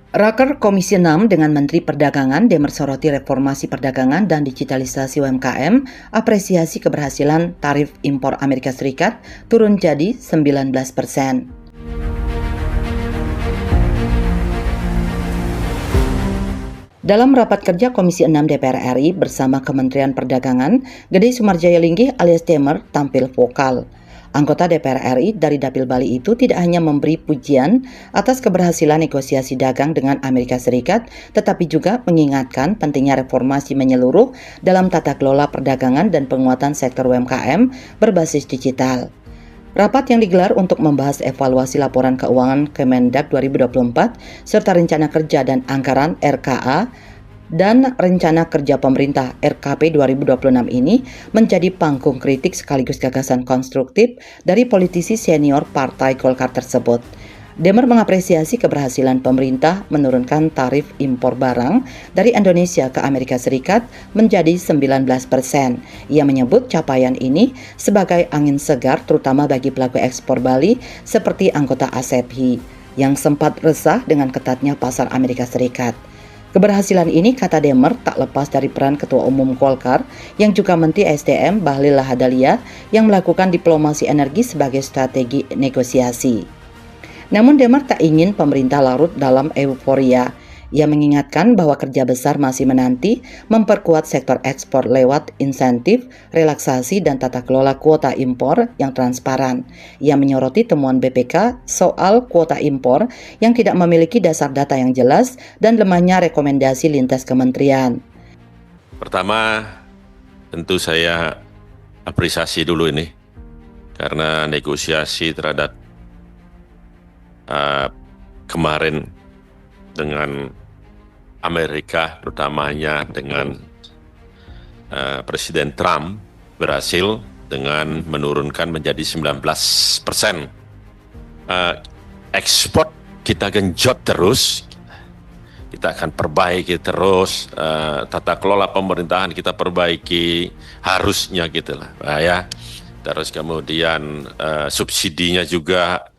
Raker Komisi 6 dengan Menteri Perdagangan Demer soroti reformasi perdagangan dan digitalisasi UMKM, apresiasi keberhasilan tarif impor Amerika Serikat turun jadi 19%. Dalam rapat kerja Komisi 6 DPR RI bersama Kementerian Perdagangan, Gede Sumarjaya Linggih alias Demer tampil vokal. Anggota DPR RI dari Dapil Bali itu tidak hanya memberi pujian atas keberhasilan negosiasi dagang dengan Amerika Serikat, tetapi juga mengingatkan pentingnya reformasi menyeluruh dalam tata kelola perdagangan dan penguatan sektor UMKM berbasis digital. Rapat yang digelar untuk membahas evaluasi laporan keuangan Kemendag 2024 serta rencana kerja dan anggaran RKA dan rencana kerja pemerintah RKP 2026 ini menjadi panggung kritik sekaligus gagasan konstruktif dari politisi senior Partai Golkar tersebut. Demer mengapresiasi keberhasilan pemerintah menurunkan tarif impor barang dari Indonesia ke Amerika Serikat menjadi 19%. Ia menyebut capaian ini sebagai angin segar terutama bagi pelaku ekspor Bali seperti anggota ASEPHI yang sempat resah dengan ketatnya pasar Amerika Serikat. Keberhasilan ini, kata Demer, tak lepas dari peran Ketua Umum Golkar yang juga Menteri SDM Bahlil Lahadalia yang melakukan diplomasi energi sebagai strategi negosiasi. Namun Demer tak ingin pemerintah larut dalam euforia. Ia mengingatkan bahwa kerja besar masih menanti memperkuat sektor ekspor lewat insentif, relaksasi, dan tata kelola kuota impor yang transparan. Ia menyoroti temuan BPK soal kuota impor yang tidak memiliki dasar data yang jelas dan lemahnya rekomendasi lintas kementerian. Pertama, tentu saya apresiasi dulu ini, karena negosiasi terhadap kemarin dengan Amerika, terutamanya dengan Presiden Trump, berhasil dengan menurunkan menjadi 19%. Ekspor kita genjot terus, kita akan perbaiki terus, tata kelola pemerintahan kita perbaiki, harusnya gitu lah, ya. Terus kemudian subsidinya juga,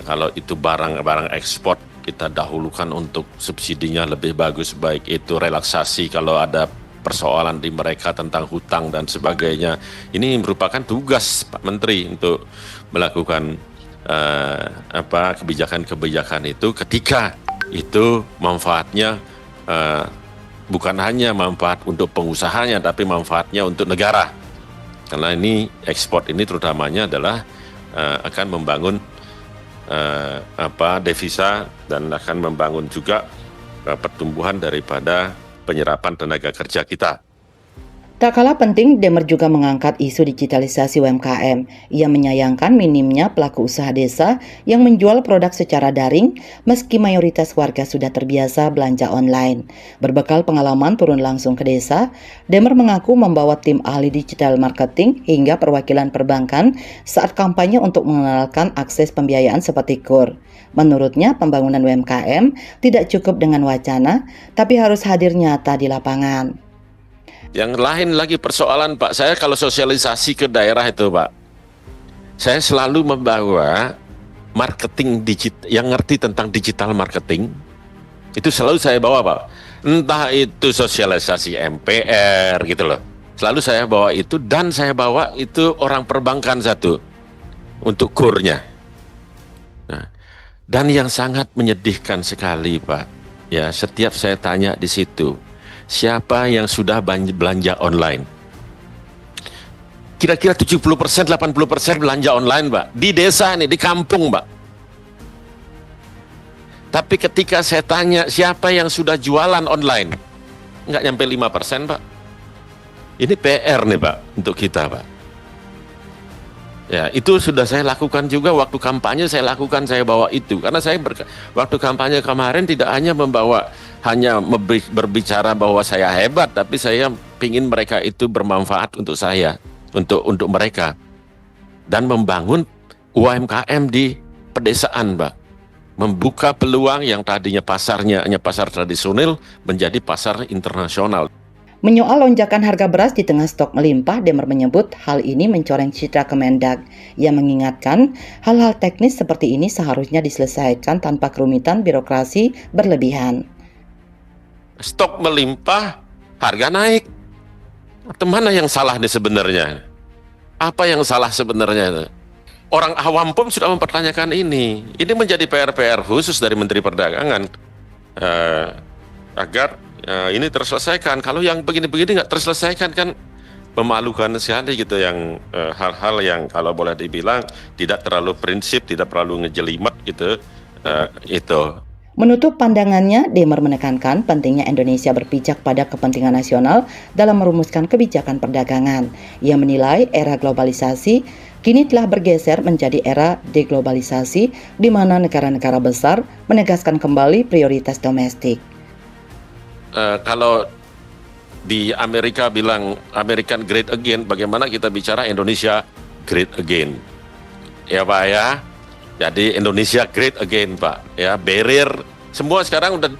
kalau itu barang ekspor, kita dahulukan untuk subsidinya lebih bagus, baik itu relaksasi kalau ada persoalan di mereka tentang hutang dan sebagainya. Ini merupakan tugas Pak Menteri untuk melakukan kebijakan-kebijakan itu ketika itu manfaatnya bukan hanya manfaat untuk pengusahanya, tapi manfaatnya untuk negara. Karena ini ekspor ini terutamanya adalah akan membangun devisa dan akan membangun juga pertumbuhan daripada penyerapan tenaga kerja kita. Tak kalah penting, Demer juga mengangkat isu digitalisasi UMKM. Ia menyayangkan minimnya pelaku usaha desa yang menjual produk secara daring meski mayoritas warga sudah terbiasa belanja online. Berbekal pengalaman turun langsung ke desa, Demer mengaku membawa tim ahli digital marketing hingga perwakilan perbankan saat kampanye untuk mengenalkan akses pembiayaan seperti KUR. Menurutnya, pembangunan UMKM tidak cukup dengan wacana, tapi harus hadir nyata di lapangan. Yang lain lagi persoalan Pak, saya kalau sosialisasi ke daerah itu Pak, saya selalu membawa marketing digital, yang ngerti tentang digital marketing, itu selalu saya bawa Pak. Entah itu sosialisasi MPR gitu loh, selalu saya bawa itu, dan saya bawa itu orang perbankan satu, untuk KUR-nya. Nah, dan yang sangat menyedihkan sekali Pak, ya setiap saya tanya di situ, siapa yang sudah belanja online? Kira-kira 70%, 80% belanja online, Pak. Di desa nih, di kampung, Pak. Tapi ketika saya tanya siapa yang sudah jualan online, nggak nyampe 5%, Pak. Ini PR nih, Pak, untuk kita, Pak. Ya, itu sudah saya lakukan juga waktu kampanye, saya bawa itu. Karena saya waktu kampanye kemarin tidak hanya berbicara bahwa saya hebat, tapi saya ingin mereka itu bermanfaat untuk saya, untuk mereka. Dan membangun UMKM di pedesaan, Pak. Membuka peluang yang tadinya pasarnya hanya pasar tradisional menjadi pasar internasional. Menyoal lonjakan harga beras di tengah stok melimpah, Demer menyebut hal ini mencoreng citra Kemendag. Ia mengingatkan hal-hal teknis seperti ini seharusnya diselesaikan tanpa kerumitan birokrasi berlebihan. Stok melimpah, harga naik. Mana yang salah nih sebenarnya? Apa yang salah sebenarnya? Orang awam pun sudah mempertanyakan ini. Ini menjadi PR-PR khusus dari Menteri Perdagangan agar ini terselesaikan. Kalau yang begini-begini nggak terselesaikan kan memalukan sekali gitu, yang hal-hal yang kalau boleh dibilang tidak terlalu prinsip, tidak terlalu ngejelimet gitu, itu. Menutup pandangannya, Demer menekankan pentingnya Indonesia berpijak pada kepentingan nasional dalam merumuskan kebijakan perdagangan. Ia menilai era globalisasi kini telah bergeser menjadi era deglobalisasi, di mana negara-negara besar menegaskan kembali prioritas domestik. Kalau di Amerika bilang American Great Again, bagaimana kita bicara Indonesia Great Again? Ya Pak ya, jadi Indonesia Great Again Pak. Ya, barrier semua sekarang udah,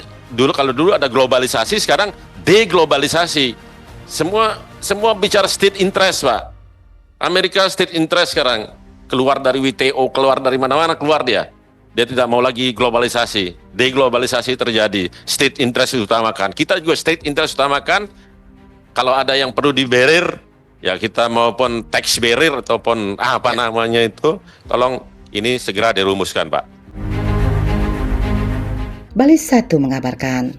kalau dulu ada globalisasi, sekarang deglobalisasi. Semua bicara state interest Pak. Amerika state interest sekarang, keluar dari WTO, keluar dari mana-mana, keluar dia. Dia tidak mau lagi globalisasi, deglobalisasi terjadi, state interest utamakan. Kita juga state interest utamakan. Kalau ada yang perlu di barrier, ya kita maupun tax barrier ataupun apa namanya itu, tolong ini segera dirumuskan, Pak. Bali 1 mengabarkan.